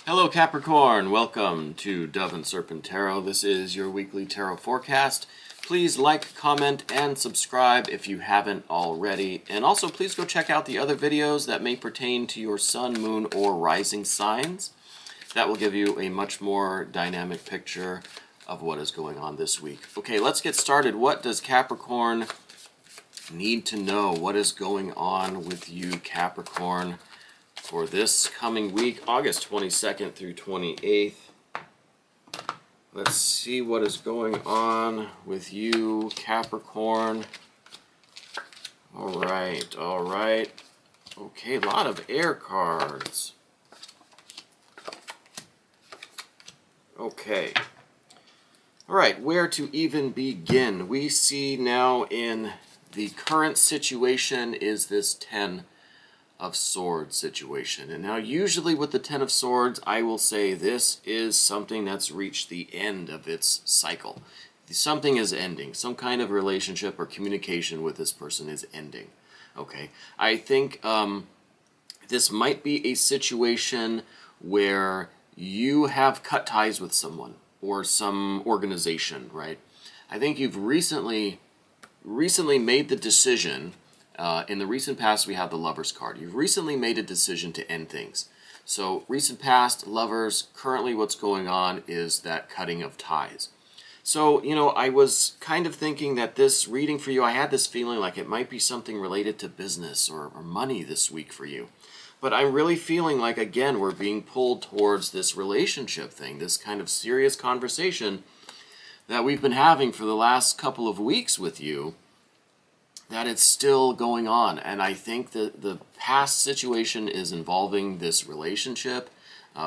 Hello Capricorn, welcome to Dove and Serpent Tarot. This is your weekly tarot forecast. Please like, comment, and subscribe if you haven't already. And also please go check out the other videos that may pertain to your sun, moon, or rising signs. That will give you a much more dynamic picture of what is going on this week. Okay, let's get started. What does Capricorn need to know? What is going on with you, Capricorn, for this coming week, August 22nd through 28th. Let's see what is going on with you, Capricorn. All right. Okay, a lot of air cards. Okay. All right, where to even begin? We see now in the current situation is this 10 of Swords situation. And now usually with the 10 of Swords, I will say this is something that's reached the end of its cycle. Something is ending. Some kind of relationship or communication with this person is ending. Okay. I think this might be a situation where you have cut ties with someone or some organization, right? I think you've recently made the decision. In the recent past, we have the Lovers card. You've recently made a decision to end things. So recent past, Lovers, currently what's going on is that cutting of ties. So, you know, I was kind of thinking that this reading for you, I had this feeling like it might be something related to business or money this week for you. But I'm really feeling like, again, we're being pulled towards this relationship thing, this kind of serious conversation that we've been having for the last couple of weeks with you, that it's still going on. And I think that the past situation is involving this relationship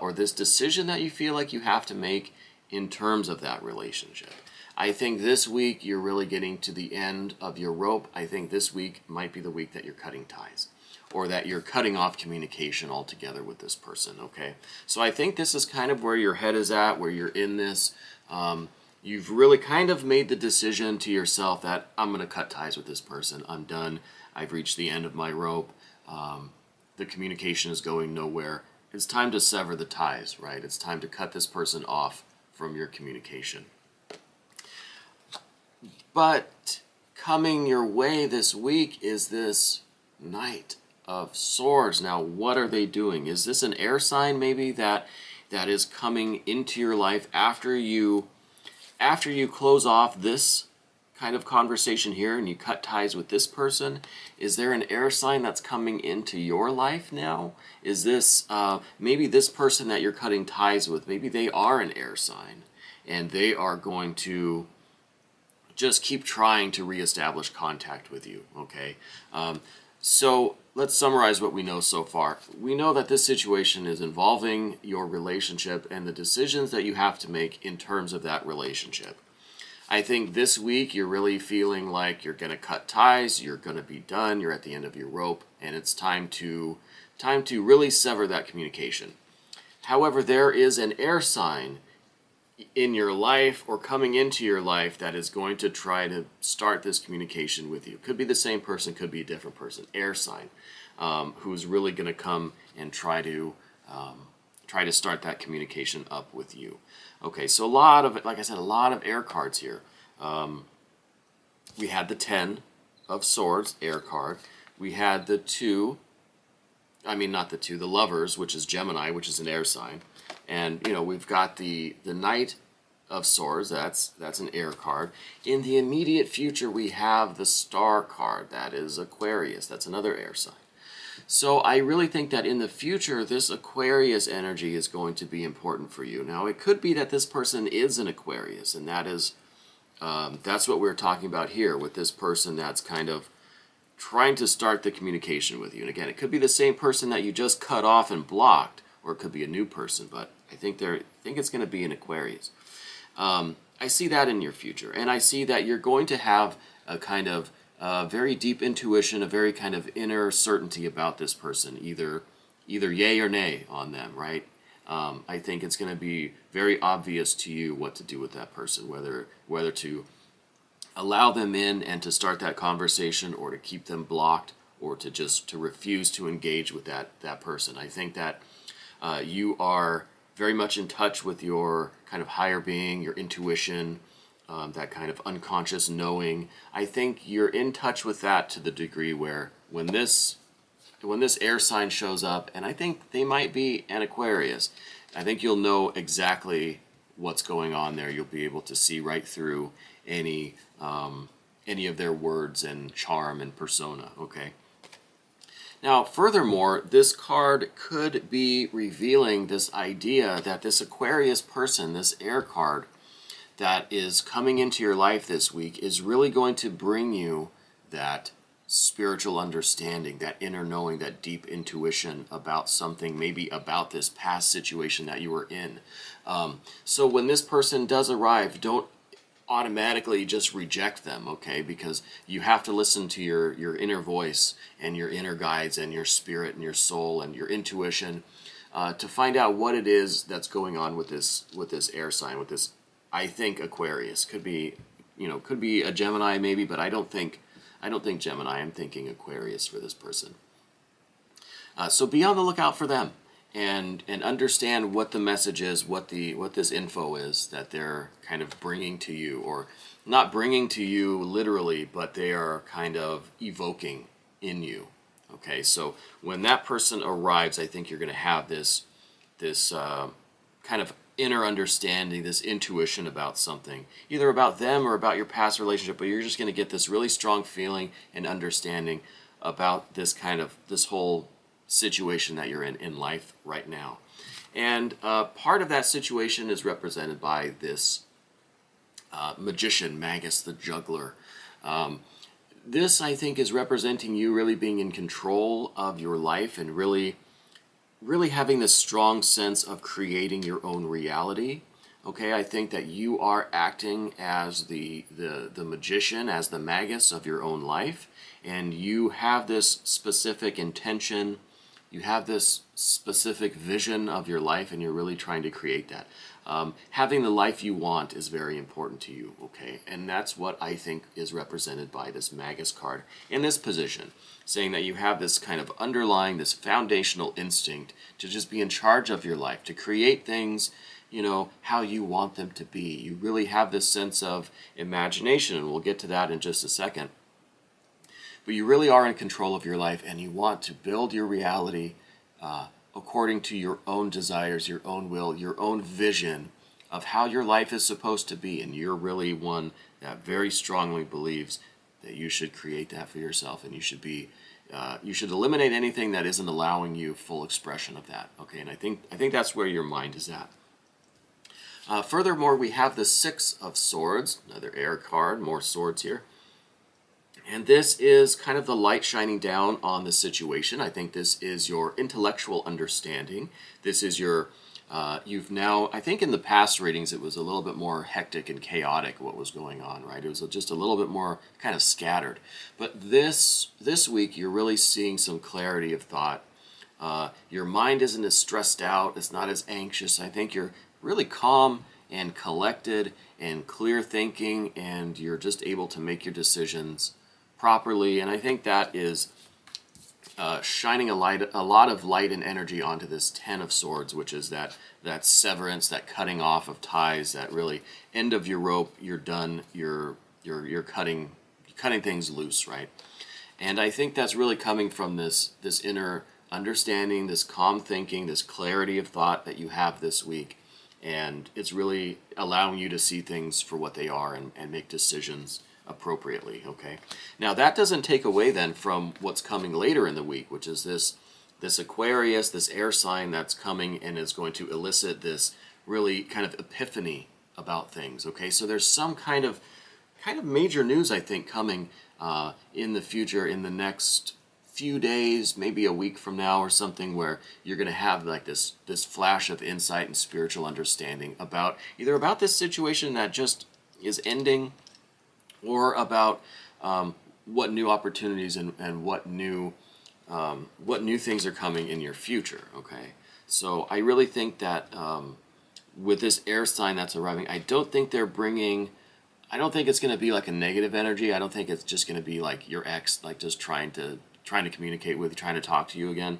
or this decision that you feel like you have to make in terms of that relationship. I think this week you're really getting to the end of your rope. I think this week might be the week that you're cutting ties or that you're cutting off communication altogether with this person, okay? So I think this is kind of where your head is at, where you're in this. You've really kind of made the decision to yourself that I'm going to cut ties with this person. I'm done. I've reached the end of my rope. The communication is going nowhere. It's time to sever the ties, right? It's time to cut this person off from your communication. But coming your way this week is this Knight of Swords. Now, what are they doing? Is this an air sign maybe that is coming into your life after you close off this kind of conversation here and you cut ties with this person? Is there an air sign that's coming into your life now? Is this, maybe this person that you're cutting ties with, maybe they are an air sign and they are going to just keep trying to reestablish contact with you, okay? So let's summarize what we know so far. We know that this situation is involving your relationship and the decisions that you have to make in terms of that relationship. I think this week you're really feeling like you're going to cut ties, you're going to be done, you're at the end of your rope, and it's time to really sever that communication. However, there is an air sign in your life or coming into your life that is going to try to start this communication with you. Could be the same person, could be a different person. Air sign, who's really going to come and try to start that communication up with you. Okay, so a lot of, like I said, a lot of air cards here. We had the 10 of Swords, air card. We had the the Lovers, which is Gemini, which is an air sign. And, you know, we've got the Knight of Swords, that's an air card. In the immediate future, we have the Star card, that is Aquarius, that's another air sign. So I really think that in the future, this Aquarius energy is going to be important for you. Now, it could be that this person is an Aquarius, and that is, that's what we're talking about here with this person that's kind of trying to start the communication with you. And again, it could be the same person that you just cut off and blocked, or it could be a new person, but I think it's going to be an Aquarius. I see that in your future, and I see that you're going to have a kind of very deep intuition, a very kind of inner certainty about this person, either yay or nay on them, right? I think it's going to be very obvious to you what to do with that person, whether to allow them in and to start that conversation, or to keep them blocked, or to refuse to engage with that person. I think that you are very much in touch with your kind of higher being, your intuition, that kind of unconscious knowing. I think you're in touch with that to the degree where when this air sign shows up, and I think they might be an Aquarius, I think you'll know exactly what's going on there. You'll be able to see right through any of their words and charm and persona, okay? Now, furthermore, this card could be revealing this idea that this Aquarius person, this air card that is coming into your life this week, is really going to bring you that spiritual understanding, that inner knowing, that deep intuition about something, maybe about this past situation that you were in. So when this person does arrive, don't automatically just reject them, okay? Because you have to listen to your inner voice and your inner guides and your spirit and your soul and your intuition to find out what it is that's going on with this air sign, with this, I think, Aquarius. Could be a Gemini maybe, but I don't think Gemini. I'm thinking Aquarius for this person. So be on the lookout for them. And understand what the message is, what this info is that they're kind of bringing to you, or not bringing to you literally, but they are kind of evoking in you. Okay, so when that person arrives, I think you're going to have this kind of inner understanding, this intuition about something, either about them or about your past relationship. But you're just going to get this really strong feeling and understanding about this whole situation that you're in life right now. And part of that situation is represented by this magician, Magus the juggler. This, I think, is representing you really being in control of your life and really having this strong sense of creating your own reality. Okay, I think that you are acting as the magician, as the Magus of your own life, and you have this specific intention. You have this specific vision of your life, and you're really trying to create that. Having the life you want is very important to you, okay? And that's what I think is represented by this Magus card in this position, saying that you have this kind of underlying, this foundational instinct to just be in charge of your life, to create things, how you want them to be. You really have this sense of imagination, and we'll get to that in just a second. But you really are in control of your life, and you want to build your reality according to your own desires, your own will, your own vision of how your life is supposed to be. And you're really one that very strongly believes that you should create that for yourself, and you should eliminate anything that isn't allowing you full expression of that. Okay, and I think that's where your mind is at. Furthermore, we have the Six of Swords, another air card, more swords here. And this is kind of the light shining down on the situation. I think this is your intellectual understanding. This is your, you've now, I think in the past readings it was a little bit more hectic and chaotic what was going on, right? It was just a little bit more kind of scattered. But this week you're really seeing some clarity of thought. Your mind isn't as stressed out. It's not as anxious. I think you're really calm and collected and clear thinking, and you're just able to make your decisions properly. And I think that is shining a lot of light and energy onto this Ten of Swords, which is that severance, that cutting off of ties, that really end of your rope. You're done. You're cutting things loose, right? And I think that's really coming from this inner understanding, this calm thinking, this clarity of thought that you have this week, and it's really allowing you to see things for what they are and make decisions appropriately, okay? Now that doesn't take away then from what's coming later in the week, which is this Aquarius, this air sign that's coming and is going to elicit this really kind of epiphany about things, okay? So there's some kind of major news, I think, coming in the future, in the next few days, maybe a week from now or something, where you're going to have like this flash of insight and spiritual understanding about either about this situation that just is ending, or about what new opportunities and what new things are coming in your future. Okay, so I really think that with this air sign that's arriving, I don't think it's going to be like a negative energy. I don't think it's just going to be like your ex, like just trying to communicate with you, trying to talk to you again.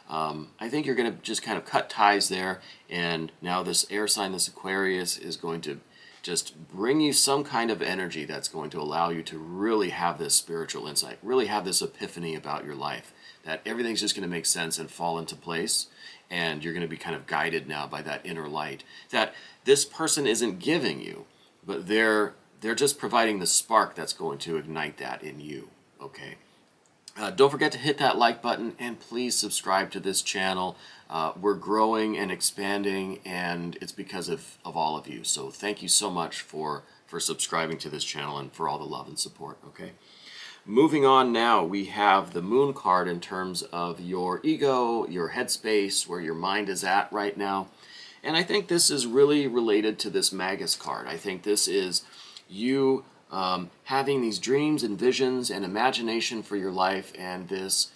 I think you're going to just kind of cut ties there, and now this air sign, this Aquarius, is going to just bring you some kind of energy that's going to allow you to really have this spiritual insight, really have this epiphany about your life, that everything's just going to make sense and fall into place, and you're going to be kind of guided now by that inner light that this person isn't giving you, but they're just providing the spark that's going to ignite that in you, okay? Don't forget to hit that like button, and please subscribe to this channel. We're growing and expanding, and it's because of all of you. So thank you so much for subscribing to this channel and for all the love and support, okay? Moving on now, we have the Moon card in terms of your ego, your headspace, where your mind is at right now. And I think this is really related to this Magus card. I think this is you having these dreams and visions and imagination for your life, and this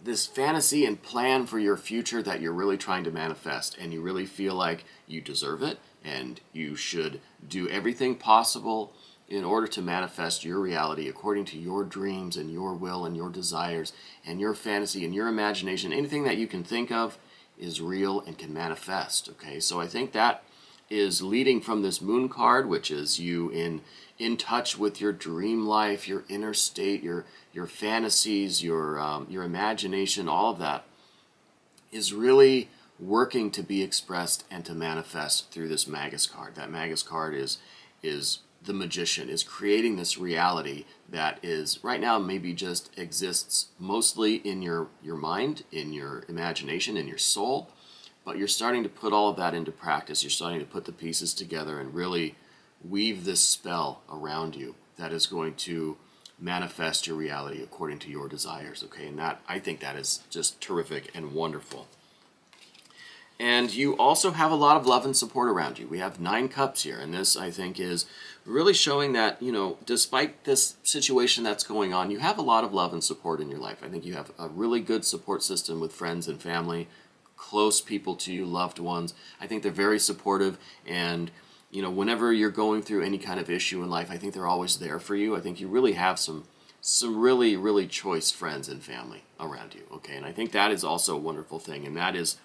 this fantasy and plan for your future that you're really trying to manifest, and you really feel like you deserve it and you should do everything possible in order to manifest your reality according to your dreams and your will and your desires and your fantasy and your imagination. Anything that you can think of is real and can manifest, okay? So I think that is leading from this Moon card, which is you in touch with your dream life, your inner state, your fantasies, your imagination. All of that is really working to be expressed and to manifest through this Magus card. That Magus card is the magician, is creating this reality that is right now maybe just exists mostly in your mind, in your imagination, in your soul. But you're starting to put all of that into practice. You're starting to put the pieces together and really weave this spell around you that is going to manifest your reality according to your desires, okay? And that, I think that is just terrific and wonderful. And you also have a lot of love and support around you. We have 9 cups here, and this, I think, is really showing that, you know, despite this situation that's going on, you have a lot of love and support in your life. I think you have a really good support system with friends and family, close people to you, loved ones. I think they're very supportive, and you know, whenever you're going through any kind of issue in life, I think they're always there for you. I think you really have some really choice friends and family around you, okay? And I think that is also a wonderful thing, and that is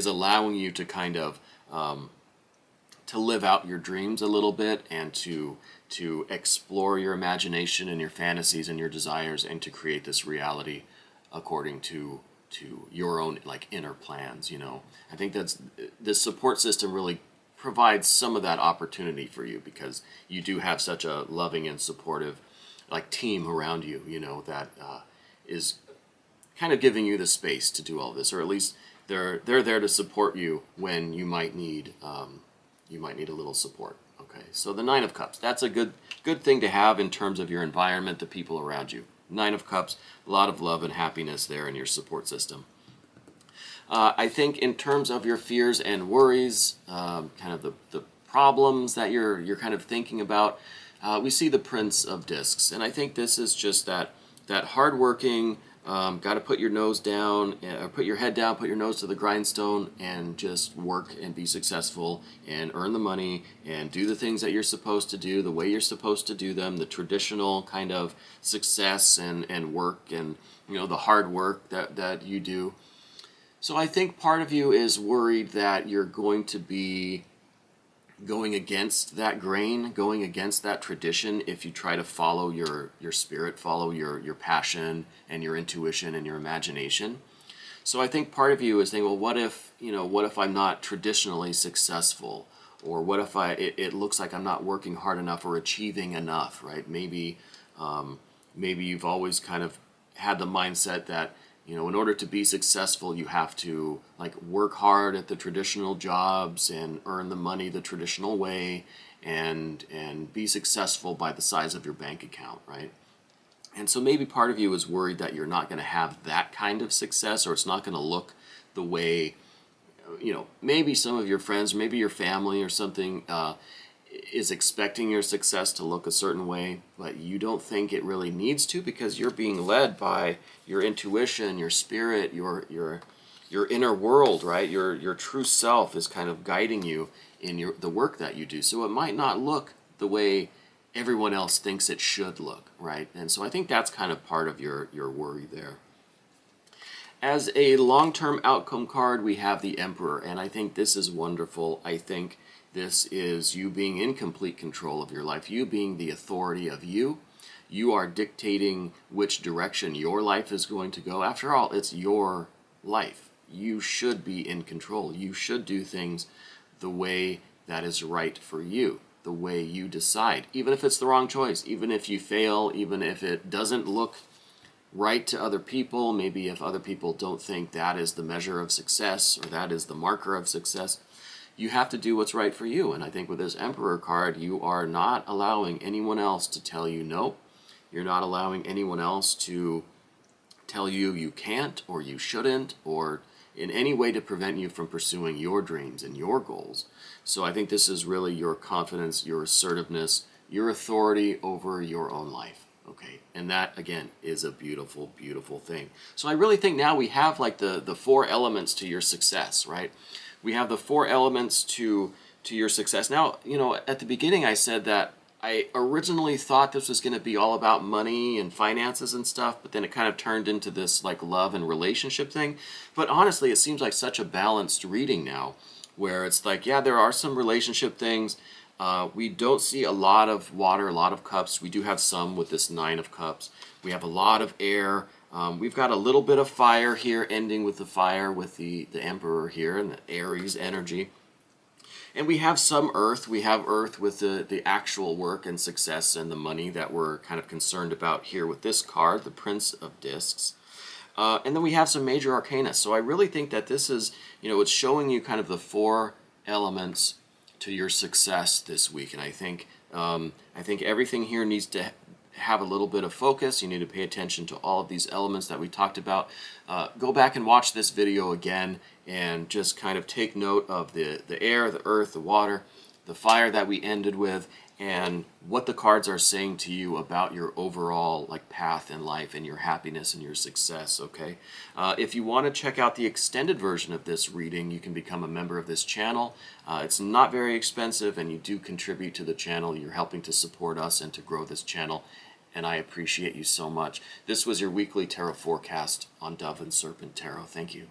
allowing you to kind of to live out your dreams a little bit, and to explore your imagination and your fantasies and your desires, and to create this reality according to your own like inner plans, you know. I think that's this support system really provides some of that opportunity for you, because you do have such a loving and supportive like team around you, you know, that is kind of giving you the space to do all this, or at least they're there to support you when you might need a little support. Okay, so the 9 of Cups, that's a good thing to have in terms of your environment, the people around you. 9 of Cups, a lot of love and happiness there in your support system. I think in terms of your fears and worries, kind of the problems that you're kind of thinking about, we see the Prince of Discs, and I think this is just that hardworking, got to put your nose down, put your head down, put your nose to the grindstone, and just work and be successful and earn the money and do the things that you're supposed to do the way you're supposed to do them, the traditional kind of success and work, and you know, the hard work that you do. So I think part of you is worried that you're going to be going against that grain, going against that tradition if you try to follow your spirit, follow your passion and your intuition and your imagination. So I think part of you is thinking, well, what if I'm not traditionally successful? Or what if it looks like I'm not working hard enough or achieving enough, right? Maybe you've always kind of had the mindset that, you know, in order to be successful, you have to like work hard at the traditional jobs and earn the money the traditional way, and be successful by the size of your bank account, right? And so maybe part of you is worried that you're not going to have that kind of success, or it's not going to look the way, you know, maybe some of your friends, maybe your family or something is expecting your success to look a certain way, but you don't think it really needs to, because you're being led by your intuition, your spirit, your inner world, right? Your true self is kind of guiding you in the work that you do. So it might not look the way everyone else thinks it should look, right? And so I think that's kind of part of your worry there. As a long-term outcome card, we have the Emperor, and I think this is wonderful. I think this is you being in complete control of your life, you being the authority of you. You are dictating which direction your life is going to go. After all, it's your life. You should be in control. You should do things the way that is right for you, the way you decide, even if it's the wrong choice, even if you fail, even if it doesn't look right to other people, maybe if other people don't think that is the measure of success or that is the marker of success. You have to do what's right for you. And I think with this Emperor card, you are not allowing anyone else to tell you no. You're not allowing anyone else to tell you you can't or you shouldn't or in any way to prevent you from pursuing your dreams and your goals. So I think this is really your confidence, your assertiveness, your authority over your own life. Okay, and that again is a beautiful, beautiful thing. So I really think now we have like the four elements to your success, right? We have the four elements to your success. Now, you know, at the beginning I said that I originally thought this was going to be all about money and finances and stuff, but then it kind of turned into this like love and relationship thing. But honestly, it seems like such a balanced reading now, where it's like, yeah, there are some relationship things. We don't see a lot of water, a lot of cups. We do have some with this 9 of cups. We have a lot of air. We've got a little bit of fire here, ending with the fire with the Emperor here and the Aries energy. And we have some earth. We have earth with the actual work and success and the money that we're kind of concerned about here with this card, the Prince of Discs. And then we have some major arcana. So I really think that this is, you know, it's showing you kind of the four elements to your success this week. And I think everything here needs to have a little bit of focus. You need to pay attention to all of these elements that we talked about. Go back and watch this video again and just kind of take note of the air, the earth, the water, the fire that we ended with, and what the cards are saying to you about your overall like path in life and your happiness and your success, okay? If you want to check out the extended version of this reading, you can become a member of this channel. It's not very expensive, and you do contribute to the channel. You're helping to support us and to grow this channel, and I appreciate you so much. This was your weekly tarot forecast on Dove and Serpent Tarot. Thank you.